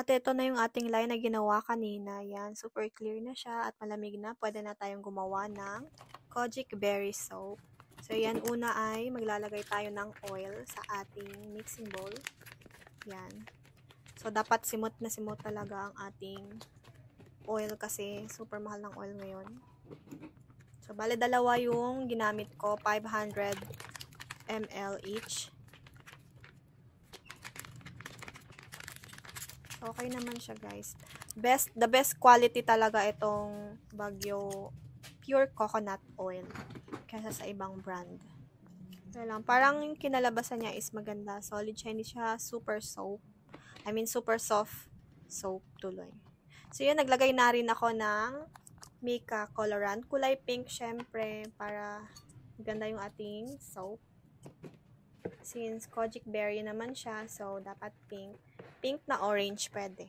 At ito na yung ating line na ginawa kanina. Yan, super clear na siya at malamig na. Pwede na tayong gumawa ng Kojic Berry Soap. So, yan, una ay maglalagay tayo ng oil sa ating mixing bowl. Yan. So, dapat simot na simot talaga ang ating oil kasi super mahal ng oil ngayon. So, bale dalawa yung ginamit ko, 500 ml each. Okay naman siya, guys. The best quality talaga itong Baguio pure coconut oil kaysa sa ibang brand. So lang, parang yung kinalabasan niya is maganda. Solid shiny siya, super soap. I mean, super soft soap tuloy. So yun, naglagay na rin ako ng Mika colorant. Kulay pink, syempre, para ganda yung ating soap. Since Kojic Berry naman siya, so dapat pink. Pink na orange pwede.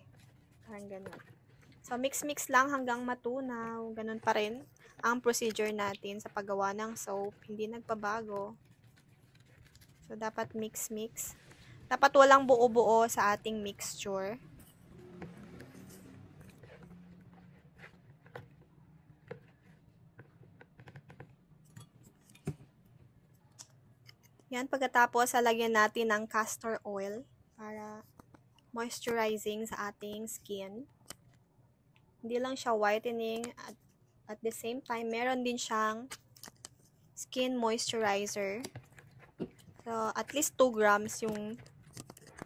Parang ganun. So, mix-mix lang hanggang matunaw. Ganun pa rin ang procedure natin sa paggawa ng soap. Hindi nagpabago. So, dapat mix-mix. Dapat walang buo-buo sa ating mixture. Yan, pagkatapos, lagyan natin ng castor oil para moisturizing sa ating skin. Hindi lang siya whitening, at the same time, meron din siyang skin moisturizer. So, at least 2 grams yung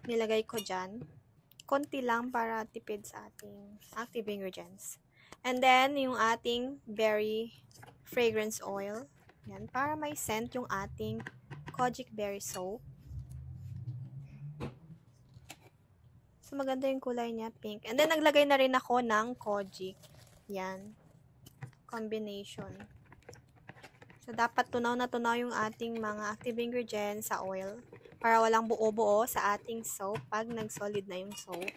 nilagay ko dyan. Konti lang para tipid sa ating active ingredients. And then, yung ating berry fragrance oil. Yan, para may scent yung ating Kojic Berry Soap. So, maganda yung kulay niya, pink. And then, naglagay na rin ako ng Kojic. Yan. Combination. So, dapat tunaw na tunaw yung ating mga active ingredients sa oil para walang buo-buo sa ating soap pag nag-solid na yung soap.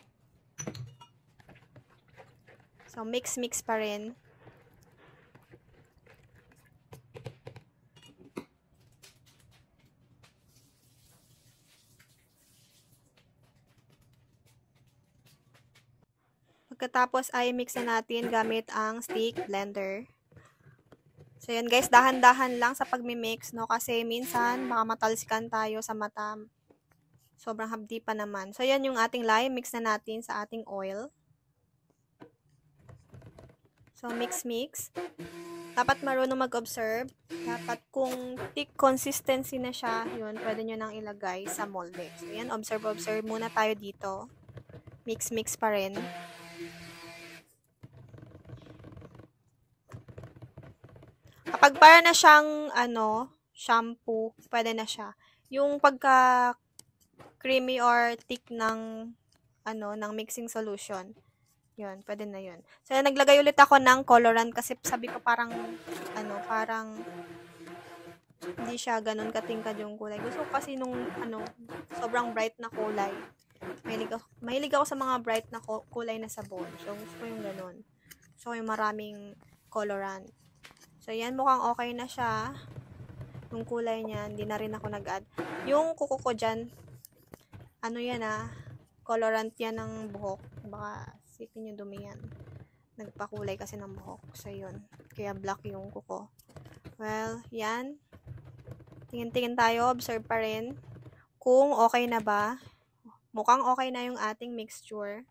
So, mix-mix pa rin. Pagkatapos ay mix na natin gamit ang stick blender. So, yan guys, dahan-dahan lang sa pagmimix, no? Kasi minsan, baka matalsikan tayo sa mata. Sobrang hapdi pa naman. So, yan yung ating lye. Mix na natin sa ating oil. So, mix-mix. Dapat marunong mag-observe. Dapat kung thick consistency na siya, yun, pwede nyo nang ilagay sa molde. So, yan, observe muna tayo dito. Mix-mix pa rin. Kapag para na siyang, shampoo, pwede na siya. Yung pagka creamy or thick ng, ng mixing solution, yun, pwede na yun. So, naglagay ulit ako ng colorant kasi sabi ko parang, parang hindi siya ganun katingkad yung kulay. Gusto ko kasi nung, sobrang bright na kulay. Mahilig ako sa mga bright na kulay na sabon. So, gusto ko yung ganun. So, yung maraming colorant. So, yan, mukhang okay na siya. Yung kulay niya, hindi na rin ako nag-add. Yung kuko ko dyan, colorant yan ng buhok. Baka sipin nyo dumi yan. Nagpakulay kasi ng buhok. So, yun. Kaya black yung kuko. Well, yan. Tingin-tingin tayo. Observe pa rin. Kung okay na ba. Mukhang okay na yung ating mixture.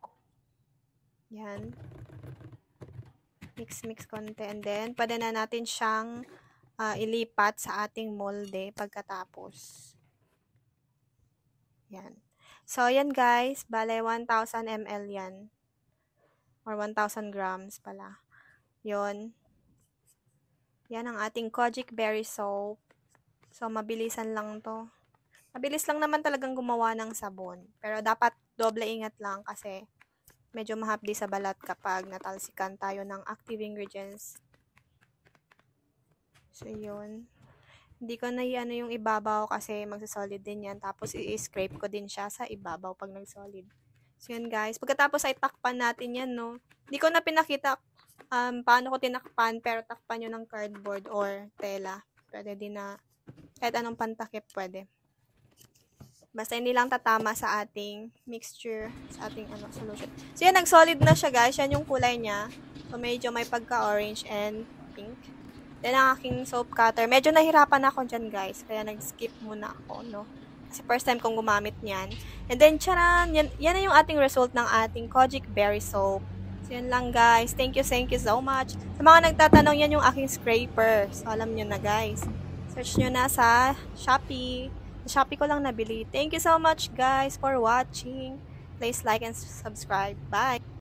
Yan. Mix konti. And then, pwede na natin siyang ilipat sa ating molde pagkatapos. Yan. So, yan guys. Bale, 1,000 ml yan. Or 1,000 grams pala. Yun. Yan ang ating Kojic Berry Soap. So, mabilisan lang to. Mabilis lang naman talagang gumawa ng sabon. Pero dapat doble ingat lang kasi medyo mahapdi sa balat kapag natalsikan tayo ng active ingredients. So, yun. Hindi ko na yung ibabaw kasi magsasolid din yan. Tapos, i-scrape ko din siya sa ibabaw pag nag-solid. So, yun guys. Pagkatapos ay takpan natin yan, no. Hindi ko na pinakita paano ko tinakpan, pero takpan nyo ng cardboard or tela. Pwede din na, kahit anong pantakip pwede. Basta hindi lang tatama sa ating mixture, sa ating solution. So, yan, nag-solid na siya, guys. Yan yung kulay niya. So, medyo may pagka-orange and pink. Then, ang aking soap cutter. Medyo nahirapan ako dyan, guys. Kaya nag-skip muna ako, no? Kasi first time kong gumamit niyan. And then, charan! Yan na yung ating result ng ating Kojic Berry Soap. So, yan lang, guys. Thank you so much. Sa mga nagtatanong, yan yung aking scraper. So, alam nyo na, guys. Search nyo na sa Shopee. Sa Shopee ko lang nabili. Thank you so much, guys, for watching. Please like and subscribe. Bye!